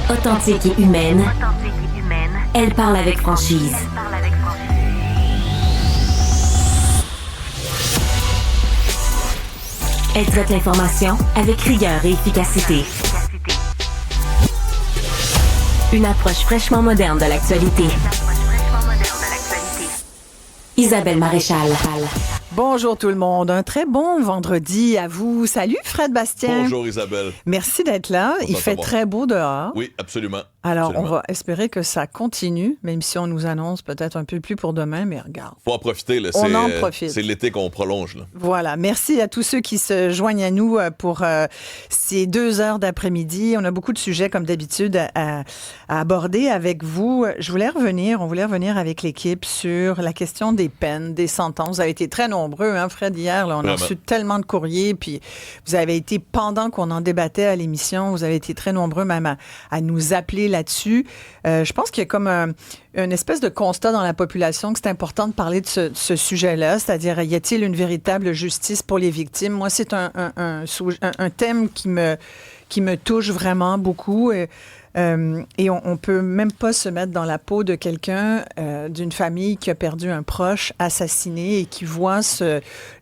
Authentique et humaine, elle parle avec franchise. Elle traite l'information avec rigueur et efficacité. Une approche fraîchement moderne de l'actualité. Isabelle Maréchal. Bonjour tout le monde, un très bon vendredi à vous. Salut Fred Bastien. Bonjour Isabelle. Merci d'être là. Il fait très beau dehors. Oui, absolument. Alors, absolument. On va espérer que ça continue, même si on nous annonce peut-être un peu plus pour demain, mais regarde. Faut en profiter, là. On en profite. C'est l'été qu'on prolonge, là. Voilà. Merci à tous ceux qui se joignent à nous pour ces 2 heures d'après-midi. On a beaucoup de sujets, comme d'habitude, à aborder avec vous. On voulais revenir avec l'équipe sur la question des peines, des sentences. Vous avez été très nombreux, hein, Fred, hier. Là, on a reçu tellement de courriers, puis vous avez été, pendant qu'on en débattait à l'émission, vous avez été très nombreux même à nous appeler là-dessus. Je pense qu'il y a comme une espèce de constat dans la population que c'est important de parler de ce sujet-là, c'est-à-dire, y a-t-il une véritable justice pour les victimes? Moi, c'est un thème qui me touche vraiment beaucoup. Et on peut même pas se mettre dans la peau de quelqu'un d'une famille qui a perdu un proche assassiné et qui voit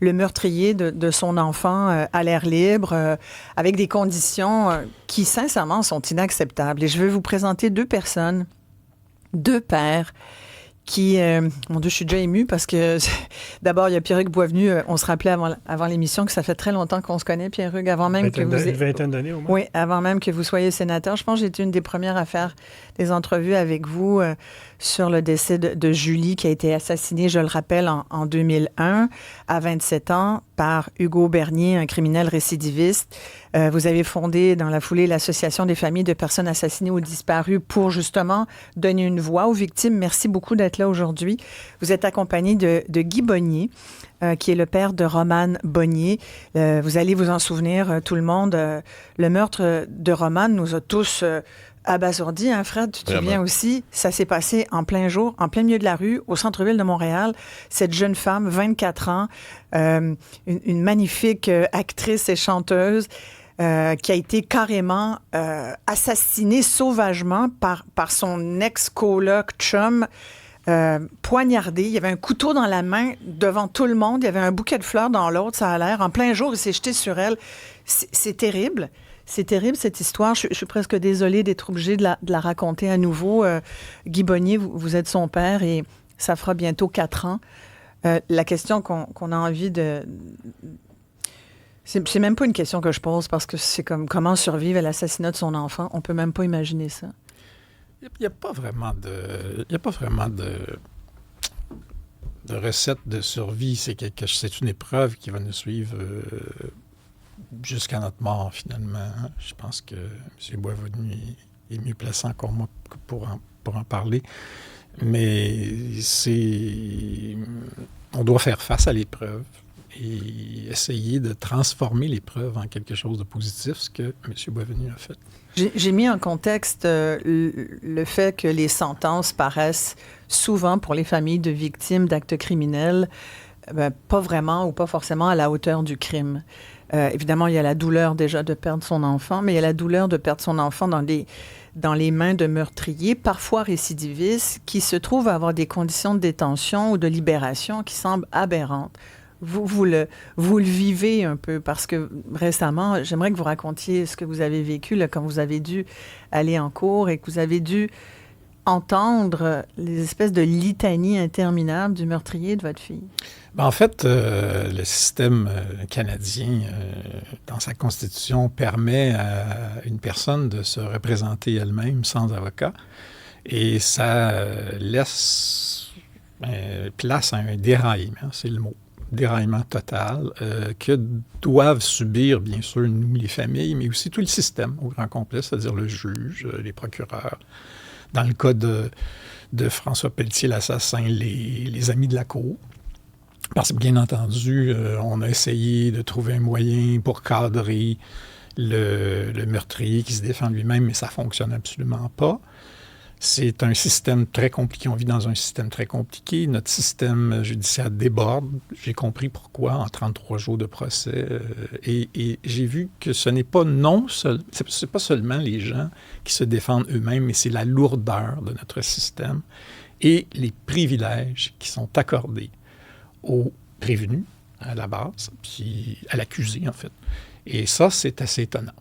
le meurtrier de son enfant à l'air libre avec des conditions qui, sincèrement, sont inacceptables. Et je vais vous présenter 2 personnes, 2 pères qui... mon Dieu, je suis déjà émue parce que d'abord, il y a Pierre-Hugues Boisvenu. On se rappelait avant l'émission que ça fait très longtemps qu'on se connaît, Pierre-Hugues, avant même que vous... Une vingtaine d'années au moins. Oui, avant même que vous soyez sénateur. Je pense que j'ai été une des premières à faire des entrevues avec vous sur le décès de Julie, qui a été assassinée, je le rappelle, en 2001, à 27 ans, par Hugo Bernier, un criminel récidiviste. Vous avez fondé dans la foulée l'Association des familles de personnes assassinées ou disparues pour justement donner une voix aux victimes. Merci beaucoup d'être là aujourd'hui. Vous êtes accompagné de Guy Bonnier, qui est le père de Romane Bonnier. Vous allez vous en souvenir, tout le monde. Le meurtre de Romane nous a tous abasourdis, hein, Fred? Tu te souviens aussi? Ça s'est passé en plein jour, en plein milieu de la rue, au centre-ville de Montréal. Cette jeune femme, 24 ans, une magnifique actrice et chanteuse, qui a été carrément assassinée sauvagement par son ex-coloc chum, poignardé. Il y avait un couteau dans la main devant tout le monde. Il y avait un bouquet de fleurs dans l'autre, ça a l'air. En plein jour, il s'est jeté sur elle. C'est terrible. C'est terrible, cette histoire. Je suis presque désolée d'être obligée de la raconter à nouveau. Guy Bonnier, vous êtes son père et ça fera bientôt 4 ans. La question qu'on a envie de... C'est même pas une question que je pose parce que c'est comme comment survivre à l'assassinat de son enfant. On peut même pas imaginer ça. Il n'y a pas vraiment de recette de survie. C'est une épreuve qui va nous suivre jusqu'à notre mort, finalement. Je pense que M. Boisvenu est mieux placé encore moi pour en parler. Mais on doit faire face à l'épreuve et essayer de transformer l'épreuve en quelque chose de positif, ce que M. Boisvenu a fait. J'ai mis en contexte le fait que les sentences paraissent souvent pour les familles de victimes d'actes criminels pas vraiment ou pas forcément à la hauteur du crime. Évidemment, il y a la douleur déjà de perdre son enfant, mais il y a la douleur de perdre son enfant dans les mains de meurtriers, parfois récidivistes, qui se trouvent à avoir des conditions de détention ou de libération qui semblent aberrantes. Vous le vivez un peu parce que récemment, j'aimerais que vous racontiez ce que vous avez vécu là, quand vous avez dû aller en cours et que vous avez dû entendre les espèces de litanies interminables du meurtrier de votre fille. En fait, le système canadien, dans sa constitution, permet à une personne de se représenter elle-même sans avocat et ça laisse place à un déraillement, c'est le mot. Déraillement total que doivent subir, bien sûr, nous, les familles, mais aussi tout le système au grand complet, c'est-à-dire le juge, les procureurs. Dans le cas de François Pelletier, l'assassin, les amis de la cour. Parce que, bien entendu, on a essayé de trouver un moyen pour cadrer le meurtrier qui se défend lui-même, mais ça ne fonctionne absolument pas. C'est un système très compliqué. On vit dans un système très compliqué. Notre système judiciaire déborde. J'ai compris pourquoi en 33 jours de procès. Et j'ai vu que ce n'est pas c'est pas seulement les gens qui se défendent eux-mêmes, mais c'est la lourdeur de notre système et les privilèges qui sont accordés aux prévenus à la base, puis à l'accusé, en fait. Et ça, c'est assez étonnant.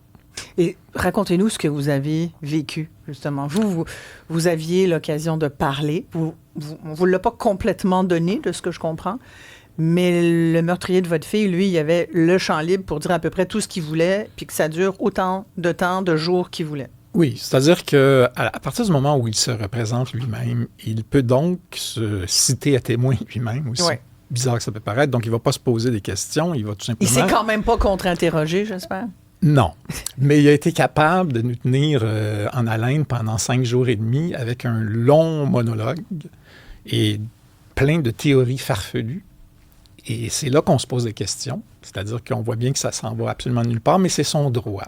Et racontez-nous ce que vous avez vécu, justement. Vous aviez l'occasion de parler. On ne vous l'a pas complètement donné, de ce que je comprends, mais le meurtrier de votre fille, lui, il avait le champ libre pour dire à peu près tout ce qu'il voulait, puis que ça dure autant de temps, de jours qu'il voulait. Oui, c'est-à-dire qu'à partir du moment où il se représente lui-même, il peut donc se citer à témoin lui-même aussi. Ouais. Bizarre que ça peut paraître. Donc, il ne va pas se poser des questions, il va tout simplement... Il s'est quand même pas contre-interrogé, j'espère? Non, mais il a été capable de nous tenir en haleine pendant 5 jours et demi avec un long monologue et plein de théories farfelues. Et c'est là qu'on se pose des questions, c'est-à-dire qu'on voit bien que ça s'en va absolument nulle part, mais c'est son droit.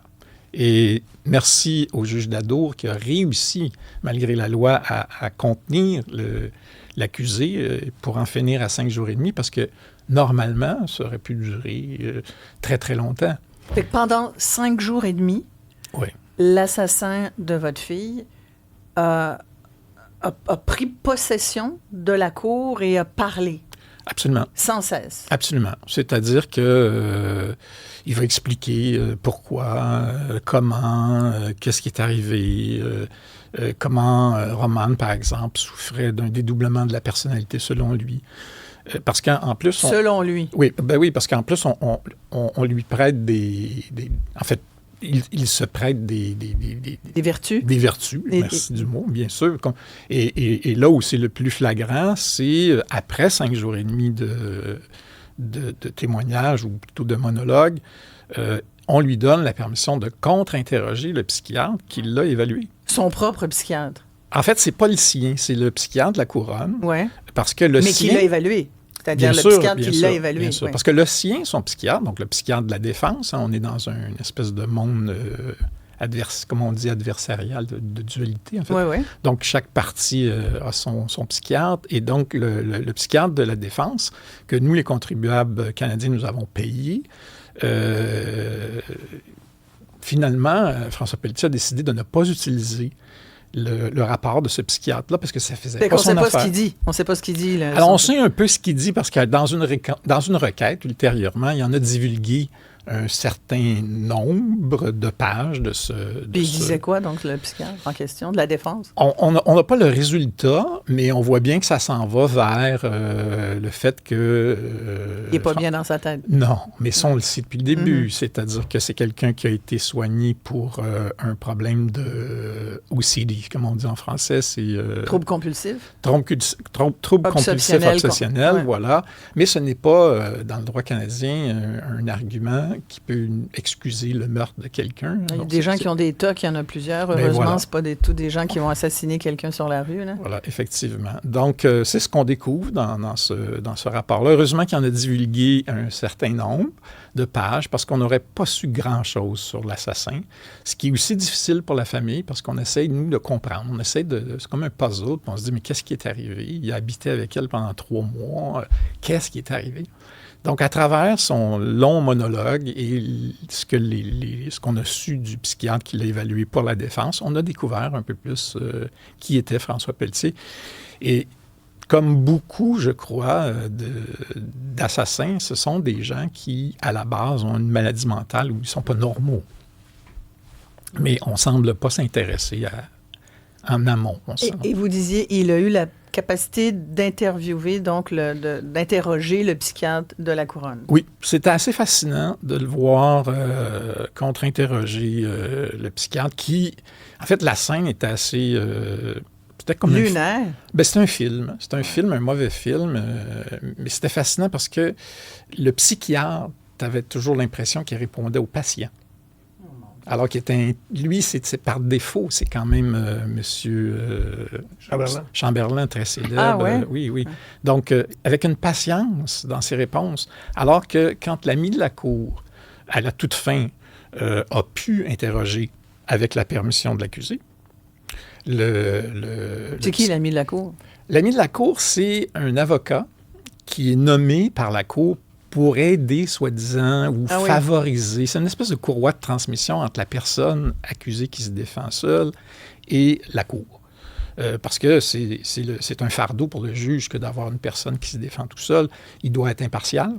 Et merci au juge Dadour qui a réussi, malgré la loi, à contenir l'accusé pour en finir à 5 jours et demi, parce que normalement, ça aurait pu durer très, très longtemps. Fait que pendant 5 jours et demi, oui, l'assassin de votre fille a pris possession de la cour et a parlé. Absolument. Sans cesse. Absolument. C'est-à-dire que il va expliquer pourquoi, comment, qu'est-ce qui est arrivé, comment Romane, par exemple, souffrait d'un dédoublement de la personnalité selon lui. Parce qu'en plus... Selon lui. Oui, parce qu'en plus, on lui prête en fait, il se prête des vertus. Des vertus, merci du mot, bien sûr. Et là où c'est le plus flagrant, c'est après 5 jours et demi de témoignage, ou plutôt de monologue, on lui donne la permission de contre-interroger le psychiatre qui l'a évalué. Son propre psychiatre. En fait, c'est pas le sien, c'est le psychiatre de la couronne. Ouais. Parce que le Mais sien... qui l'a évalué. C'est-à-dire le psychiatre qui l'a évalué. Bien sûr, ouais. parce que le sien, son psychiatre, donc le psychiatre de la défense, on est dans une espèce de monde comme on dit, adversarial, de dualité, en fait. Ouais, ouais. Donc, chaque partie a son psychiatre. Et donc, le psychiatre de la défense, que nous, les contribuables canadiens, nous avons payé, finalement, François Pelletier a décidé de ne pas utiliser le rapport de ce psychiatre-là, parce que ça faisait pas son affaire. On ne sait pas ce qu'il dit. On ne sait pas ce qu'il dit. Là, alors, on sait un peu ce qu'il dit, parce que dans une requête, ultérieurement, il en a divulgué un certain nombre de pages de ce... Puis il disait quoi, donc, le psychiatre en question, de la défense? On n'a pas le résultat, mais on voit bien que ça s'en va vers le fait que... il n'est pas bien dans sa tête. Non, mais ça, on le sait depuis le début. C'est-à-dire que c'est quelqu'un qui a été soigné pour un problème de OCD, comme on dit en français, c'est... trouble compulsif? Trouble compulsif obsessionnel, ouais. Voilà. Mais ce n'est pas, dans le droit canadien, un argument qui peut excuser le meurtre de quelqu'un. Il y a des gens qui ont des TOC, il y en a plusieurs. Heureusement, voilà. C'est pas tous des gens qui vont assassiner quelqu'un sur la rue. Là. Voilà, effectivement. Donc, c'est ce qu'on découvre dans ce rapport-là. Heureusement qu'il y en a divulgué un certain nombre de pages, parce qu'on n'aurait pas su grand-chose sur l'assassin. Ce qui est aussi difficile pour la famille, parce qu'on essaye, nous, de comprendre. On essaie c'est comme un puzzle, puis on se dit, mais qu'est-ce qui est arrivé? Il a habité avec elle pendant 3 mois. Qu'est-ce qui est arrivé? Donc, à travers son long monologue et ce qu'on a su du psychiatre qui l'a évalué pour la défense, on a découvert un peu plus qui était François Pelletier. Et comme beaucoup, je crois, d'assassins, ce sont des gens qui, à la base, ont une maladie mentale ou ils ne sont pas normaux. Mais on ne semble pas s'intéresser en amont. Et vous disiez, il a eu la capacité d'interviewer, donc d'interroger le psychiatre de la Couronne. Oui, c'était assez fascinant de le voir contre-interroger le psychiatre qui... En fait, la scène était assez... c'était comme lunaire. C'est un film. C'est un film, un mauvais film. Mais c'était fascinant parce que le psychiatre avait toujours l'impression qu'il répondait aux patients. Alors qu'il était... Lui, c'est par défaut, c'est quand même M. Chamberlain, très célèbre. Ah, ouais? Oui. Ouais. Donc, avec une patience dans ses réponses. Alors que quand l'ami de la cour, à la toute fin, a pu interroger avec la permission de l'accusé, C'est qui l'ami de la Cour? L'ami de la Cour, c'est un avocat qui est nommé par la Cour pour aider, soi-disant, ou favoriser. C'est une espèce de courroie de transmission entre la personne accusée qui se défend seule et la Cour. Parce que c'est un fardeau pour le juge que d'avoir une personne qui se défend tout seul. Il doit être impartial.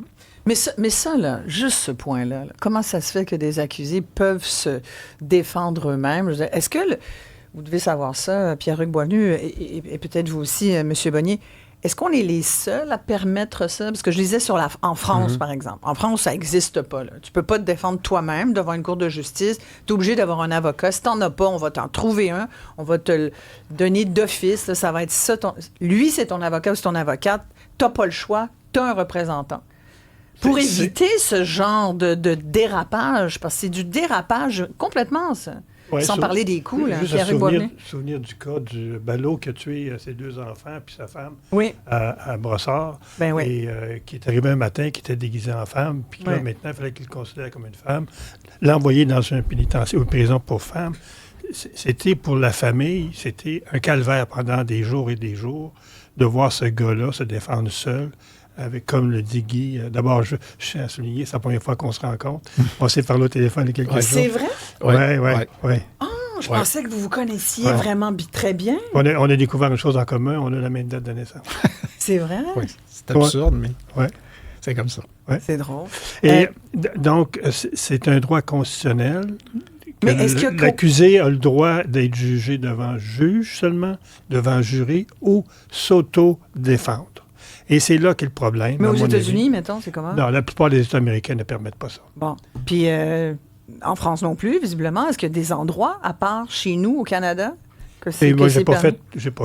Mais ça, là, juste ce point-là, là, comment ça se fait que des accusés peuvent se défendre eux-mêmes? Est-ce que, vous devez savoir ça, Pierre-Hugues Boisvenu, et peut-être vous aussi, M. Bonnier, est-ce qu'on est les seuls à permettre ça? Parce que je lisais en France, par exemple. En France, ça n'existe pas. Là. Tu ne peux pas te défendre toi-même devant une cour de justice. Tu es obligé d'avoir un avocat. Si tu n'en as pas, on va t'en trouver un. On va te le donner d'office. Là, ça va être ça. Lui, c'est ton avocat ou c'est ton avocate. Tu n'as pas le choix. Tu as un représentant. Pour éviter ce genre de dérapage, parce que c'est du dérapage complètement, ça. Ouais, sans parler des coups, là, juste Pierre-Hugues Boisvenu. Souvenir du cas du ballot qui a tué ses 2 enfants puis sa femme à Brossard, et qui est arrivé un matin, qui était déguisé en femme, puis là, maintenant, il fallait qu'il le considère comme une femme. L'envoyer dans un pénitencier ou une prison pour femmes, c'était pour la famille, c'était un calvaire pendant des jours et des jours de voir ce gars-là se défendre seul. Avec, comme le dit Guy, d'abord, je tiens à souligner, c'est la première fois qu'on se rencontre. On s'est parlé au téléphone il y a quelques jours. C'est vrai? Oui. Ah, je pensais que vous vous connaissiez vraiment très bien. On a découvert une chose en commun, on a la même date de naissance. C'est vrai? Oui, c'est absurde, mais c'est comme ça. Ouais. C'est drôle. Et donc, c'est un droit constitutionnel. Mais est-ce que l'accusé a le droit d'être jugé devant juge seulement, devant jury, ou s'auto-défendre? Et c'est là qu'est le problème. Mais aux États-Unis, mettons, c'est comment? Non, la plupart des États américains ne permettent pas ça. Bon. Puis, en France non plus, visiblement, est-ce qu'il y a des endroits, à part chez nous, au Canada, que c'est moi, j'ai pas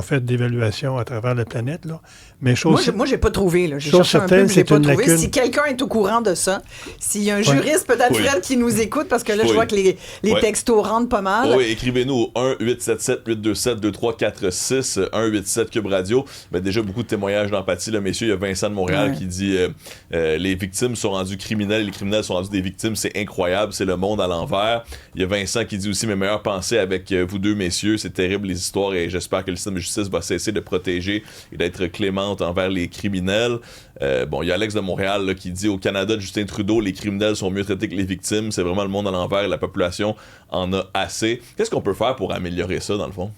fait d'évaluation à travers la planète, là. Mais moi, j'ai pas trouvé, là. J'ai cherché un peu, mais j'ai pas trouvé. Lacune. Si quelqu'un est au courant de ça, s'il y a un juriste, peut-être Fred, qui nous écoute, parce que là, je vois que les textos rentrent pas mal. Oui, écrivez-nous au 1-877-827-2346, 187 Cube Radio. Ben, déjà, beaucoup de témoignages d'empathie. Là, messieurs, il y a Vincent de Montréal qui dit les victimes sont rendues criminelles et les criminels sont rendus des victimes. C'est incroyable, c'est le monde à l'envers. Il y a Vincent qui dit aussi mes meilleures pensées avec vous deux, messieurs. C'est terrible les histoires et j'espère que le système de justice va cesser de protéger et d'être clémente envers les criminels. Il y a Alex de Montréal là, qui dit au Canada de Justin Trudeau, les criminels sont mieux traités que les victimes. C'est vraiment le monde à l'envers et la population en a assez. Qu'est-ce qu'on peut faire pour améliorer ça, dans le fond?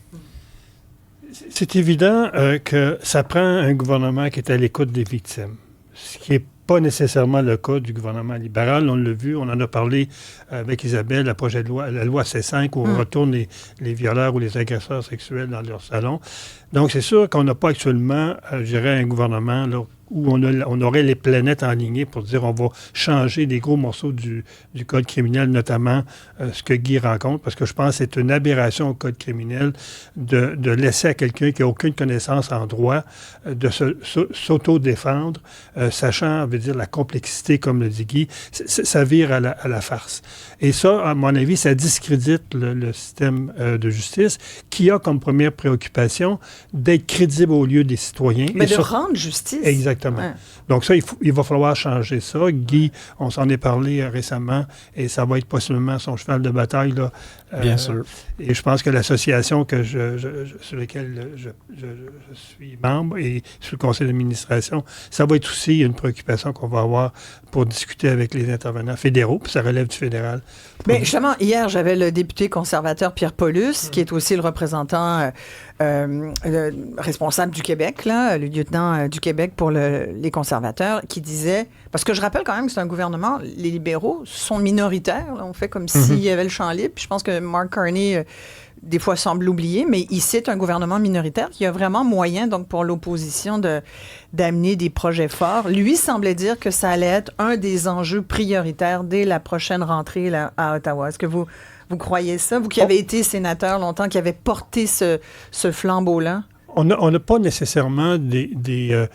C'est évident que ça prend un gouvernement qui est à l'écoute des victimes, ce qui n'est pas nécessairement le cas du gouvernement libéral. On l'a vu, on en a parlé avec Isabelle, la loi C5, où on retourne les violeurs ou les agresseurs sexuels dans leur salon. Donc, c'est sûr qu'on n'a pas actuellement, je dirais, un gouvernement là, où on aurait les planètes alignées pour dire on va changer des gros morceaux du code criminel, notamment ce que Guy rencontre, parce que je pense que c'est une aberration au code criminel de laisser à quelqu'un qui n'a aucune connaissance en droit de s'auto-défendre, sachant, veut dire, la complexité, comme le dit Guy, ça vire à la farce. Et ça, à mon avis, ça discrédite le système de justice qui a comme première préoccupation d'être crédible aux yeux des citoyens. Mais de rendre justice. Exactement. Ouais. Donc ça, il va falloir changer ça. Guy, on s'en est parlé récemment et ça va être possiblement son cheval de bataille. Là, bien sûr. Et je pense que l'association sur laquelle je suis membre et sur le conseil d'administration, ça va être aussi une préoccupation qu'on va avoir pour discuter avec les intervenants fédéraux, puis ça relève du fédéral. Mais justement, hier, j'avais le député conservateur Pierre Paulus, qui est aussi le représentant responsable du Québec, là, le lieutenant du Québec pour les conservateurs, qui disait, parce que je rappelle quand même que c'est un gouvernement, les libéraux sont minoritaires, là, on fait comme s'il y avait le champ libre, puis je pense que Mark Carney, des fois, semble l'oublier, mais ici, c'est un gouvernement minoritaire qui a vraiment moyen, donc, pour l'opposition d'amener des projets forts. Lui semblait dire que ça allait être un des enjeux prioritaires dès la prochaine rentrée là, à Ottawa. Est-ce que vous croyez ça? Vous qui avez été sénateur longtemps, qui avez porté ce flambeau-là? On n'a pas nécessairement des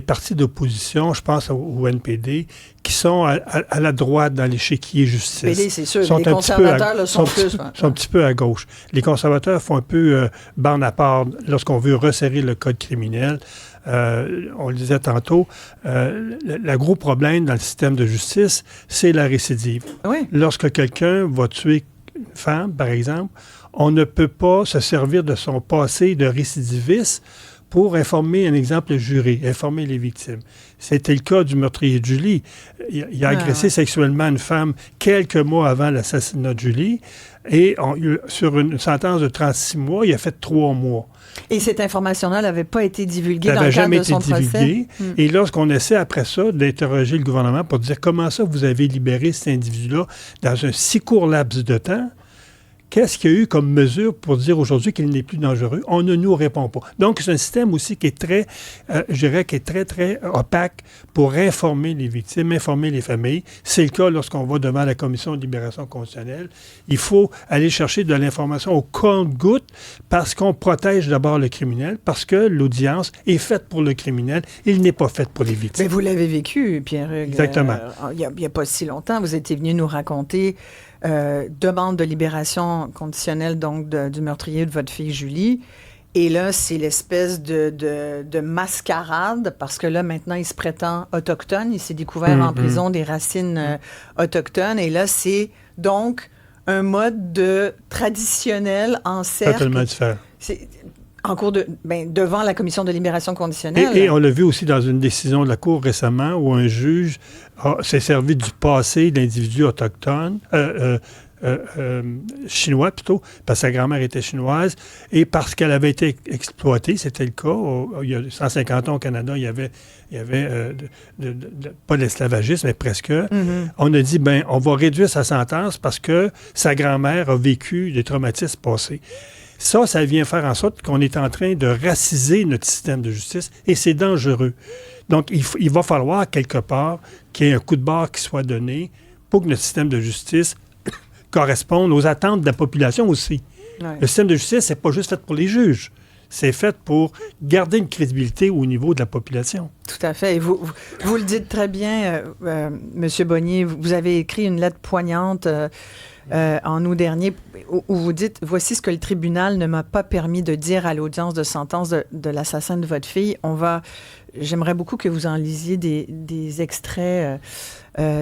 partis d'opposition, je pense au NPD, qui sont à la droite dans l'échiquier justice. NPD, c'est sûr. Les conservateurs sont plus. Sont un petit peu à gauche. Les conservateurs font un peu bande à part lorsqu'on veut resserrer le code criminel. On le disait tantôt, le gros problème dans le système de justice, c'est la récidive. Oui. Lorsque quelqu'un va tuer une femme, par exemple, on ne peut pas se servir de son passé de récidiviste pour informer, un exemple, le jury, informer les victimes. C'était le cas du meurtrier de Julie. Il a agressé sexuellement une femme quelques mois avant l'assassinat de Julie et sur une sentence de 36 mois, il a fait 3 mois. Et cette information-là n'avait pas été divulguée dans le cadre de son procès? Et lorsqu'on essaie après ça d'interroger le gouvernement pour dire comment ça vous avez libéré cet individu-là dans un si court laps de temps, qu'est-ce qu'il y a eu comme mesure pour dire aujourd'hui qu'il n'est plus dangereux? On ne nous répond pas. Donc, c'est un système aussi qui est très, je dirais, qui est très, très opaque pour informer les victimes, informer les familles. C'est le cas lorsqu'on va devant la Commission de libération conditionnelle. Il faut aller chercher de l'information au compte-gouttes parce qu'on protège d'abord le criminel, parce que l'audience est faite pour le criminel, il n'est pas fait pour les victimes. Mais vous l'avez vécu, Pierre-Hugues. Exactement. Il n'y a pas si longtemps, vous étiez venu nous raconter demande de libération conditionnelle donc du meurtrier de votre fille Julie. Et là, c'est l'espèce de mascarade, parce que là, maintenant, il se prétend autochtone. Il s'est découvert en prison des racines autochtones. Et là, c'est donc un mode de traditionnel en cercle. Totalement différent. En cours devant la commission de libération conditionnelle. Et on l'a vu aussi dans une décision de la Cour récemment où un juge s'est servi du passé d'individus autochtones, chinois plutôt, parce que sa grand-mère était chinoise, et parce qu'elle avait été exploitée, c'était le cas. Il y a 150 ans au Canada, il y avait pas de l'esclavagisme, mais presque. Mm-hmm. On a dit, on va réduire sa sentence parce que sa grand-mère a vécu des traumatismes passés. Ça vient faire en sorte qu'on est en train de raciser notre système de justice et c'est dangereux. Donc, il va falloir quelque part qu'il y ait un coup de barre qui soit donné pour que notre système de justice corresponde aux attentes de la population aussi. Ouais. Le système de justice, c'est pas juste fait pour les juges. C'est fait pour garder une crédibilité au niveau de la population. Tout à fait. Et vous le dites très bien, M. Bonnier. Vous avez écrit une lettre poignante en août dernier où vous dites « Voici ce que le tribunal ne m'a pas permis de dire à l'audience de sentence de l'assassin de votre fille. » J'aimerais beaucoup que vous en lisiez des extraits.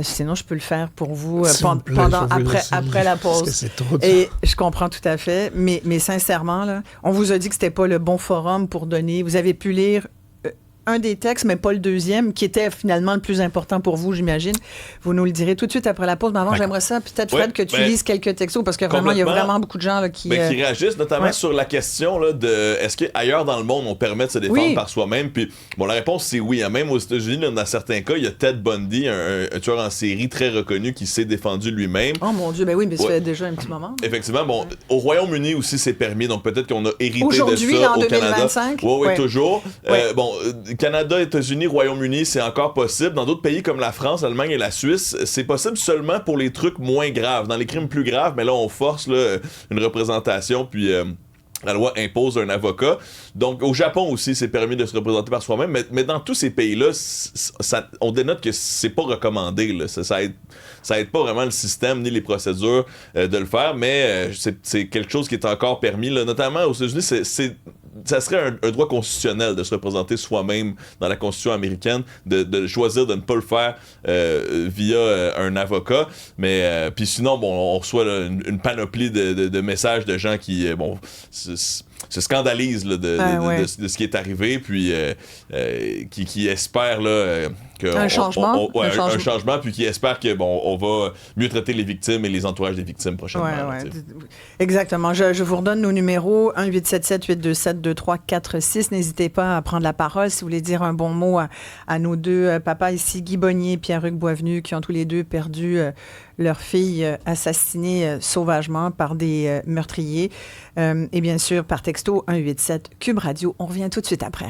Sinon, je peux le faire pour vous après la pause. Parce que c'est trop Et je comprends tout à fait. Mais sincèrement, là, on vous a dit que c'était pas le bon forum pour donner. Vous avez pu lire un des textes, mais pas le deuxième, qui était finalement le plus important pour vous, j'imagine. Vous nous le direz tout de suite après la pause. Mais avant, j'aimerais ça, peut-être, Fred, que tu lises quelques textos, parce que vraiment, il y a vraiment beaucoup de gens là, qui réagissent, notamment sur la question là, de est-ce qu'ailleurs dans le monde, on permet de se défendre par soi-même? Puis, la réponse, c'est oui. Même aux États-Unis, là, dans certains cas, il y a Ted Bundy, un tueur en série très reconnu qui s'est défendu lui-même. Oh mon Dieu, mais ça fait déjà un petit moment. Effectivement, au Royaume-Uni aussi, c'est permis, donc peut-être qu'on a hérité aujourd'hui, de ça en au 2025? Canada. Oui, toujours. Canada, États-Unis, Royaume-Uni, c'est encore possible. Dans d'autres pays comme la France, l'Allemagne et la Suisse, c'est possible seulement pour les trucs moins graves. Dans les crimes plus graves, mais là, on force une représentation, puis la loi impose un avocat. Donc, au Japon aussi, c'est permis de se représenter par soi-même, mais dans tous ces pays-là, on dénote que c'est pas recommandé. Là. Ça aide pas vraiment le système ni les procédures de le faire, mais c'est quelque chose qui est encore permis. Là. Notamment aux États-Unis, ça serait un droit constitutionnel de se représenter soi-même dans la Constitution américaine, de choisir de ne pas le faire via un avocat. Mais puis sinon, on reçoit là, une panoplie de messages de gens qui se scandalisent là, de ce qui est arrivé, puis qui espèrent là, un changement, puis qui espèrent que on va mieux traiter les victimes et les entourages des victimes prochainement. Exactement. Je vous redonne nos numéros 1-877-827-2346. N'hésitez pas à prendre la parole si vous voulez dire un bon mot à nos deux papas ici, Guy Bonnier et Pierre-Hugues Boisvenu, qui ont tous les deux perdu leur fille assassinée sauvagement par des meurtriers. Et bien sûr, par texto 187 Cube Radio. On revient tout de suite après.